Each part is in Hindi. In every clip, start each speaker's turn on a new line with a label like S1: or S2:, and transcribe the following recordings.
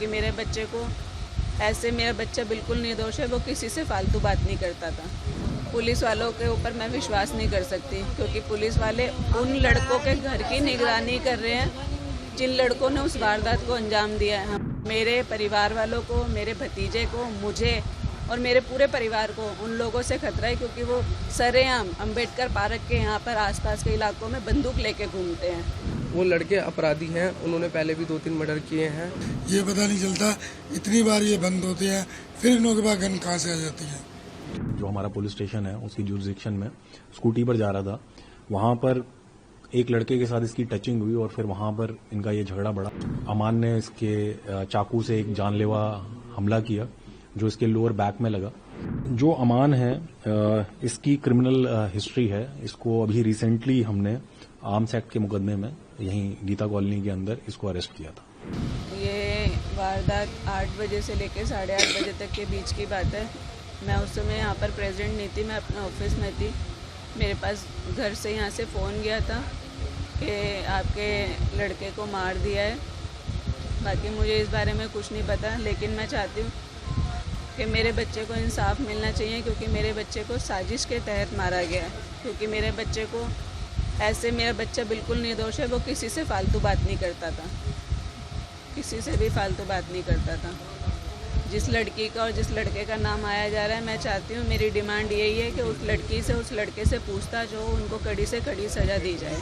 S1: क्योंकि मेरे बच्चे को ऐसे, मेरा बच्चा बिल्कुल निर्दोष है, वो किसी से फालतू बात नहीं करता था। पुलिस वालों के ऊपर मैं विश्वास नहीं कर सकती, क्योंकि पुलिस वाले उन लड़कों के घर की निगरानी कर रहे हैं जिन लड़कों ने उस वारदात को अंजाम दिया है। मेरे परिवार वालों को, मेरे भतीजे को, मुझे और मेरे पूरे परिवार को उन लोगों से खतरा है, क्योंकि वो सरेआम अंबेडकर पार्क के यहाँ पर आसपास के इलाकों में बंदूक लेके घूमते हैं।
S2: वो लड़के अपराधी हैं, उन्होंने पहले भी 2-3 मर्डर किए हैं।
S3: ये पता नहीं चलता इतनी बार ये बंद होते हैं, फिर इनों के पास गन कहाँ से आ जाती है।
S4: जो हमारा पुलिस स्टेशन है उसकी जुरिडिक्शन में स्कूटी पर जा रहा था, वहां पर एक लड़के के साथ इसकी टचिंग हुई और फिर वहां पर इनका ये झगड़ा बढ़ा। अमान ने इसके चाकू से एक जानलेवा हमला किया जो इसके लोअर बैक में लगा। जो अमान है इसकी क्रिमिनल हिस्ट्री है। इसको अभी रिसेंटली हमने आर्म्स एक्ट के मुकदमे में यहीं गीता कॉलोनी के अंदर इसको अरेस्ट किया था।
S1: ये वारदात 8 बजे से लेकर 8:30 बजे तक के बीच की बात है। मैं उस समय यहाँ पर प्रेजेंट नहीं थी, मैं अपने ऑफिस में थी। मेरे पास घर से यहाँ से फ़ोन गया था कि आपके लड़के को मार दिया है। बाकी मुझे इस बारे में कुछ नहीं पता, लेकिन मैं चाहती हूँ कि मेरे बच्चे को इंसाफ मिलना चाहिए, क्योंकि मेरे बच्चे को साजिश के तहत मारा गया है। क्योंकि मेरे बच्चे को ऐसे, मेरा बच्चा बिल्कुल निर्दोष है, वो किसी से फालतू बात नहीं करता था, किसी से भी फालतू बात नहीं करता था। जिस लड़की का और जिस लड़के का नाम आया जा रहा है, मैं चाहती हूँ, मेरी डिमांड यही है कि उस लड़की से, उस लड़के से पूछताछ हो, उनको कड़ी से कड़ी सज़ा दी जाए।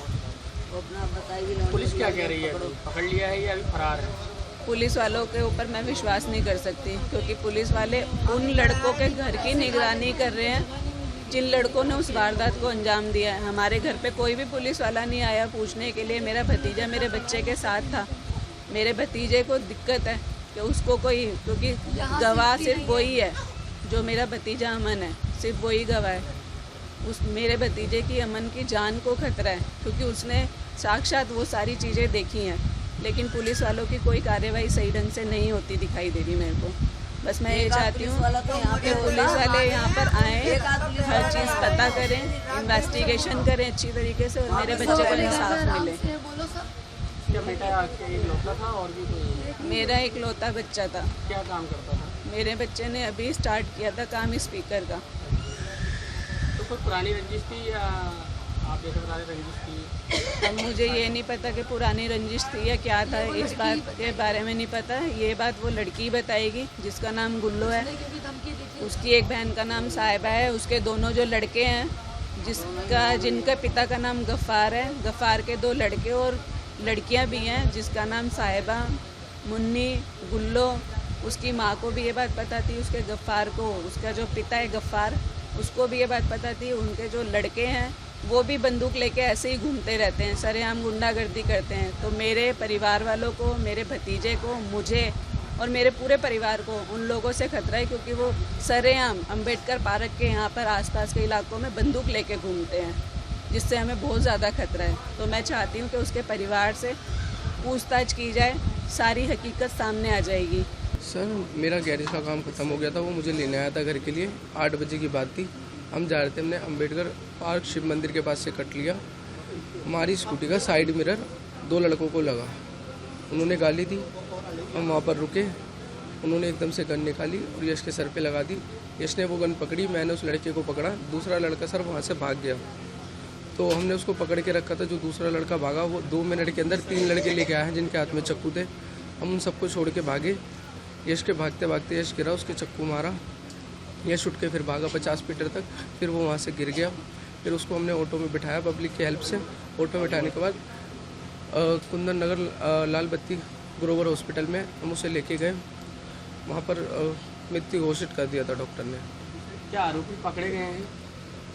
S5: पुलिस क्या कह रही है, पकड़ लिया है या अभी फरार है?
S1: पुलिस वालों के ऊपर मैं विश्वास नहीं कर सकती, क्योंकि पुलिस वाले उन लड़कों के घर की निगरानी कर रहे हैं जिन लड़कों ने उस वारदात को अंजाम दिया है। हमारे घर पे कोई भी पुलिस वाला नहीं आया पूछने के लिए। मेरा भतीजा मेरे बच्चे के साथ था। मेरे भतीजे को दिक्कत है कि उसको कोई, क्योंकि गवाह सिर्फ वही है जो मेरा भतीजा अमन है, सिर्फ वही गवाह है। उस मेरे भतीजे की, अमन की जान को खतरा है, क्योंकि उसने साक्षात वो सारी चीज़ें देखी हैं। लेकिन पुलिस वालों की कोई कार्रवाई सही ढंग से नहीं होती दिखाई दे रही मेरे को। बस मैं ये चाहती हूँ कि पुलिस वाले यहाँ पर आएँ, हर चीज़ पता करें, इन्वेस्टिगेशन करें अच्छी तरीके से, और मेरे बच्चे को इंसाफ मिले।
S5: क्या बेटा आपका इकलौता था और भी कोई?
S1: मेरा इकलौता बच्चा था।
S5: क्या काम करता था?
S1: मेरे बच्चे ने अभी स्टार्ट किया था काम स्पीकर का।
S5: तो कोई पुरानी रंजिश थी या आप जैसे बता रहे रंजिश थी?
S1: अब मुझे ये नहीं पता कि पुरानी रंजिश थी या क्या था, इस बात के बारे में नहीं पता। ये बात वो लड़की बताएगी जिसका नाम गुल्लो है। उसकी एक बहन का नाम साहिबा है। उसके दोनों जो लड़के हैं, जिनका पिता का नाम गफ़ार है, गफ़ार के 2 लड़के और लड़कियां भी हैं जिसका नाम साहिबा, मुन्नी, गुल्लो। उसकी माँ को भी ये बात पता थी, उसके गफ़ार को, उसका जो पिता है गफ़ार, उसको भी ये बात पता थी। उनके जो लड़के हैं वो भी बंदूक लेके ऐसे ही घूमते रहते हैं, सरेआम गुंडागर्दी करते हैं। तो मेरे परिवार वालों को, मेरे भतीजे को, मुझे और मेरे पूरे परिवार को उन लोगों से खतरा है, क्योंकि वो सरेआम अंबेडकर पार्क के यहाँ पर आसपास के इलाकों में बंदूक लेके घूमते हैं, जिससे हमें बहुत ज़्यादा खतरा है। तो मैं चाहती हूँ कि उसके परिवार से पूछताछ की जाए, सारी हकीकत सामने आ जाएगी।
S2: सर, मेरा गैरेज का काम खत्म हो गया था, वो मुझे लेने आया था घर के लिए। 8 बजे की बात थी। हम जा रहे थे, हमने अंबेडकर पार्क शिव मंदिर के पास से कट लिया। हमारी स्कूटी का साइड मिरर 2 लड़कों को लगा। उन्होंने गाली दी, हम वहाँ पर रुके। उन्होंने एकदम से गन निकाली और यश के सर पे लगा दी। यश ने वो गन पकड़ी, मैंने उस लड़के को पकड़ा। दूसरा लड़का सर वहाँ से भाग गया, तो हमने उसको पकड़ के रखा था। जो दूसरा लड़का भागा, वो 2 मिनट के अंदर 3 लड़के लेके आए हैं जिनके हाथ में चक्कू थे। हम उन सबको छोड़ के भागे। यश के भागते भागते यश गिरा, उसके चक्कू मारा। यश उठ के फिर भागा 50 मीटर तक, फिर वो वहाँ से गिर गया। फिर उसको हमने ऑटो में बिठाया पब्लिक की हेल्प से। ऑटो में बिठाने के बाद कुंदन नगर लाल बत्ती ग्रोवर हॉस्पिटल में हम उसे लेके गए। वहाँ पर मृत्यु घोषित कर दिया था डॉक्टर ने।
S5: क्या आरोपी पकड़े गए हैं?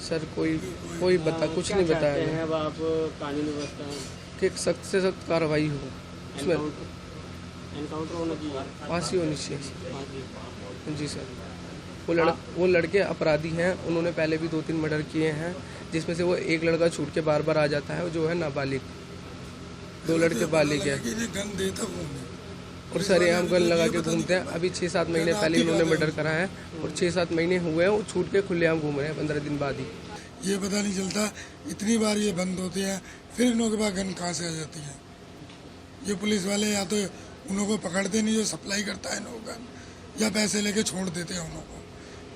S2: सर कोई कुछ नहीं बताया है।
S5: अब आप कानून व्यवस्था
S2: कि सख्त से सख्त कार्रवाई हो, उसमें
S5: एनकाउंटर होना चाहिए,
S2: फांसी होनी चाहिए। जी सर, वो लड़के अपराधी हैं। उन्होंने पहले भी 2-3 मर्डर किए हैं, जिसमें से वो एक लड़का छूट के बार बार आ जाता है, जो है नाबालिग। 2 लड़के बालिग हैं और सरेआम गन लगा के घूमते हैं। अभी 6-7 महीने पहले उन्होंने मर्डर करा है और 6-7 महीने हुए हैं वो छूट के खुलेआम घूम रहे हैं 15 दिन बाद ही।
S3: ये पता नहीं चलता इतनी बार ये बंद होते हैं, फिर इनों के पास गन कहाँ से आ जाती है। ये पुलिस वाले या तो उन लोगों को पकड़ते नहीं जो सप्लाई करता है इन लोगों का, या पैसे लेके छोड़ देते हैं उन लोगों को,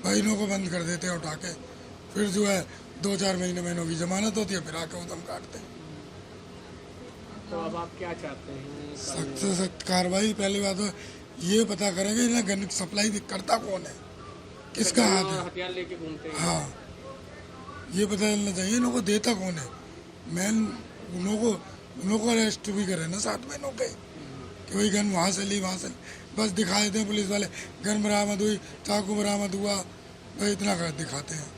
S3: भाई इन लोगों को बंद कर देते हैं उठा के। फिर जो है 2-4 महीनों की जमानत होती है, फिर आके वो दम काटते हैं।
S5: तो अब आप क्या चाहते हैं?
S3: सख्त से सख्त कार्रवाई। पहली बात तो ये पता करेंगे ना गन सप्लाई करता कौन है, किसका हाथ है,
S5: हथियार लेके घूमते हैं।
S3: हाँ ये पता चलना चाहिए इन लोगों को देता कौन है। मैन उन लोगों को अरेस्ट भी करे ना साथ में लोग कि भाई गन वहाँ से ली वहाँ से, बस दिखा देते हैं पुलिस वाले, गन बरामद हुई, चाकू बरामद हुआ, भाई इतना कर दिखाते हैं।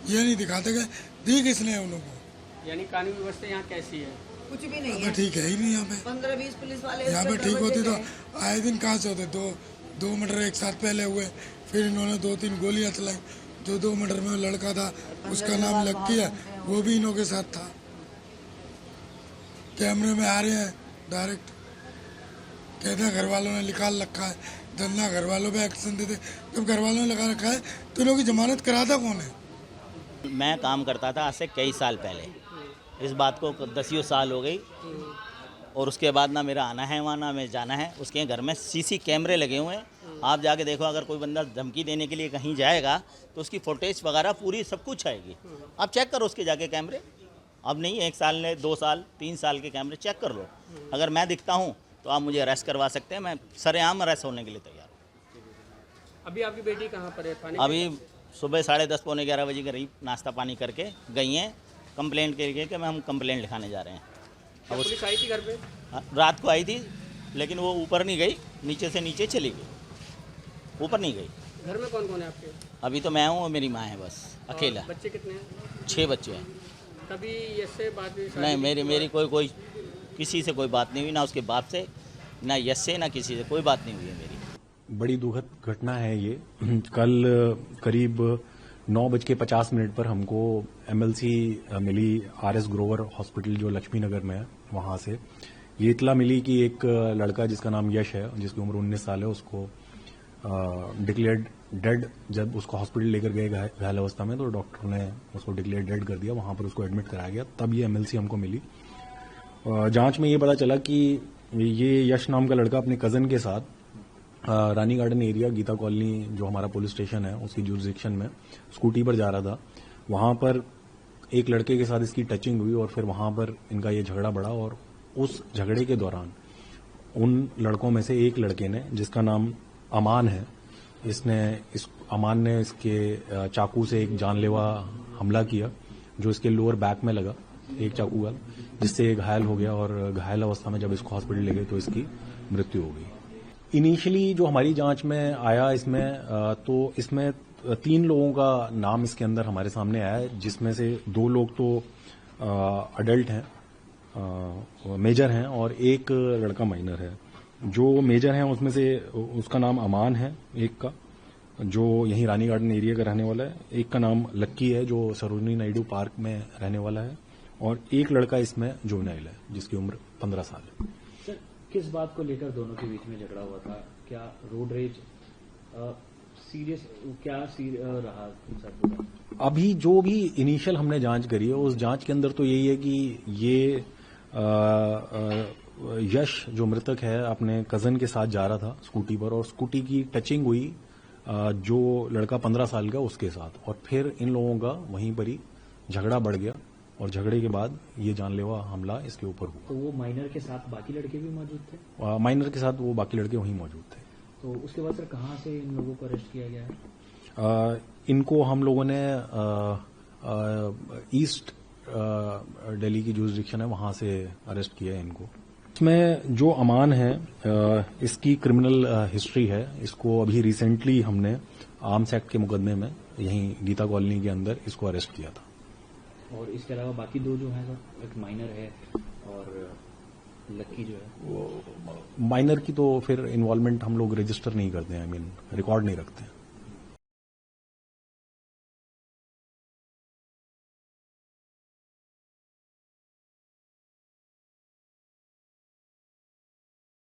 S3: ये नहीं दिखाते कि दी किसने है उन लोगों को।
S5: यानी कानून व्यवस्था यहाँ कैसी है?
S6: कुछ भी नहीं
S3: अब
S6: है।
S3: ठीक है ही नहीं यहाँ पे।
S6: 15-20 पुलिस वाले
S3: यहाँ पे ठीक होती तो आए दिन कहाँ से होते। दो मर्डर एक साथ पहले हुए, फिर इन्होंने 2-3 गोलियां चलाई। जो 2 मर्डर में लड़का था उसका नाम लक्की है, वो भी इन्हों के साथ था। कैमरे में आ रहे हैं डायरेक्ट, कहते हैं घर वालों ने निकाल रखा है, धंधा घर वालों पे एक्शन देते। जब घर वालों ने लगा रखा है तो इन्हों की जमानत कराता कौन है?
S7: मैं काम करता था आज से कई साल पहले, इस बात को 10 साल हो गई, और उसके बाद ना मेरा आना है वहाँ ना मैं जाना है। उसके घर में सीसी कैमरे लगे हुए हैं, आप जाके देखो। अगर कोई बंदा धमकी देने के लिए कहीं जाएगा तो उसकी फुटेज वगैरह पूरी सब कुछ आएगी। आप चेक करो उसके जाके कैमरे, अब नहीं 1 साल ने 2 साल 3 साल के कैमरे चेक कर लो। अगर मैं दिखता हूँ तो आप मुझे अरेस्ट करवा सकते हैं, मैं सरेआम अरेस्ट होने के लिए तैयार हूँ।
S5: अभी आपकी बेटी कहाँ पर है? थाने
S7: अभी सुबह 10:30 पौने 11 बजे करीब नाश्ता पानी करके गई हैं कंप्लेंट के लिए कि हम कंप्लेंट लिखाने जा रहे हैं। अब
S5: पुलिस आई थी घर पे?
S7: रात को आई थी, लेकिन वो ऊपर नहीं गई, नीचे से नीचे चली गई, ऊपर नहीं गई।
S5: घर में कौन कौन है आपके?
S7: अभी तो मैं हूँ और मेरी माँ है, बस अकेला।
S5: बच्चे कितने हैं?
S7: 6 बच्चे हैं।
S5: कभी ऐसे बात हुई?
S7: नहीं, मेरी कोई किसी से कोई बात नहीं हुई, ना उसके बाप से, ना यश से, ना किसी से कोई बात नहीं हुई है मेरी।
S4: बड़ी दुखद घटना है ये। कल करीब 9:50 पर हमको एमएलसी मिली RS ग्रोवर हॉस्पिटल जो लक्ष्मी नगर में है, वहां से ये इतला मिली कि एक लड़का जिसका नाम यश है, जिसकी उम्र 19 साल है, उसको डिक्लेयर्ड डेड। जब उसको हॉस्पिटल लेकर गए घायल अवस्था में, तो डॉक्टर ने उसको डिक्लेयर डेड कर दिया। वहां पर उसको एडमिट कराया गया, तब ये एमएलसी हमको मिली। जांच में ये पता चला कि ये यश नाम का लड़का अपने कजन के साथ रानी गार्डन एरिया गीता कॉलोनी जो हमारा पुलिस स्टेशन है उसकी जुरिसडिक्शन में स्कूटी पर जा रहा था। वहां पर एक लड़के के साथ इसकी टचिंग हुई और फिर वहां पर इनका ये झगड़ा बढ़ा, और उस झगड़े के दौरान उन लड़कों में से एक लड़के ने, जिसका नाम अमान है, अमान ने इसके चाकू से एक जानलेवा हमला किया जो इसके लोअर बैक में लगा, एक चाकू का, जिससे ये घायल हो गया। और घायल अवस्था में जब इसको हॉस्पिटल ले गए तो इसकी मृत्यु हो गई। इनिशियली जो हमारी जांच में आया तो इसमें 3 लोगों का नाम इसके अंदर हमारे सामने आया है, जिसमें से 2 लोग तो अडल्ट हैं, मेजर हैं, और एक लड़का माइनर है। जो मेजर हैं उसमें से उसका नाम अमान है, एक का जो यहीं रानी गार्डन एरिया का रहने वाला है, एक का नाम लक्की है जो सरोजनी नायडू पार्क में रहने वाला है, और एक लड़का इसमें जुवेनाइल है जिसकी उम्र 15 साल है।
S8: सर, किस बात को लेकर दोनों के बीच में झगड़ा हुआ था? क्या रोड रेज सीरियस रहा सर?
S4: अभी जो भी इनिशियल हमने जांच करी है, उस जांच के अंदर तो यही है कि ये यश जो मृतक है अपने कजन के साथ जा रहा था स्कूटी पर, और स्कूटी की टचिंग हुई जो लड़का 15 साल का उसके साथ, और फिर इन लोगों का वहीं पर ही झगड़ा बढ़ गया, और झगड़े के बाद ये जानलेवा हमला इसके ऊपर हुआ।
S8: तो वो माइनर के साथ बाकी लड़के भी मौजूद थे?
S4: माइनर के साथ वो बाकी लड़के वहीं मौजूद थे।
S8: तो उसके बाद सर कहाँ से इन लोगों को अरेस्ट किया गया है?
S4: इनको हम लोगों ने ईस्ट दिल्ली की जुरिसडिक्शन है वहां से अरेस्ट किया है इनको। इसमें जो अमान है इसकी क्रिमिनल हिस्ट्री है। इसको अभी रिसेंटली हमने आर्म्स एक्ट के मुकदमे में यहीं गीता कॉलोनी के अंदर इसको अरेस्ट किया था।
S8: और इसके अलावा बाकी 2 जो हैं सर, एक माइनर है और लक्की जो है,
S4: माइनर की तो फिर इन्वॉल्वमेंट हम लोग रजिस्टर नहीं करते हैं, रिकॉर्ड नहीं रखते हैं।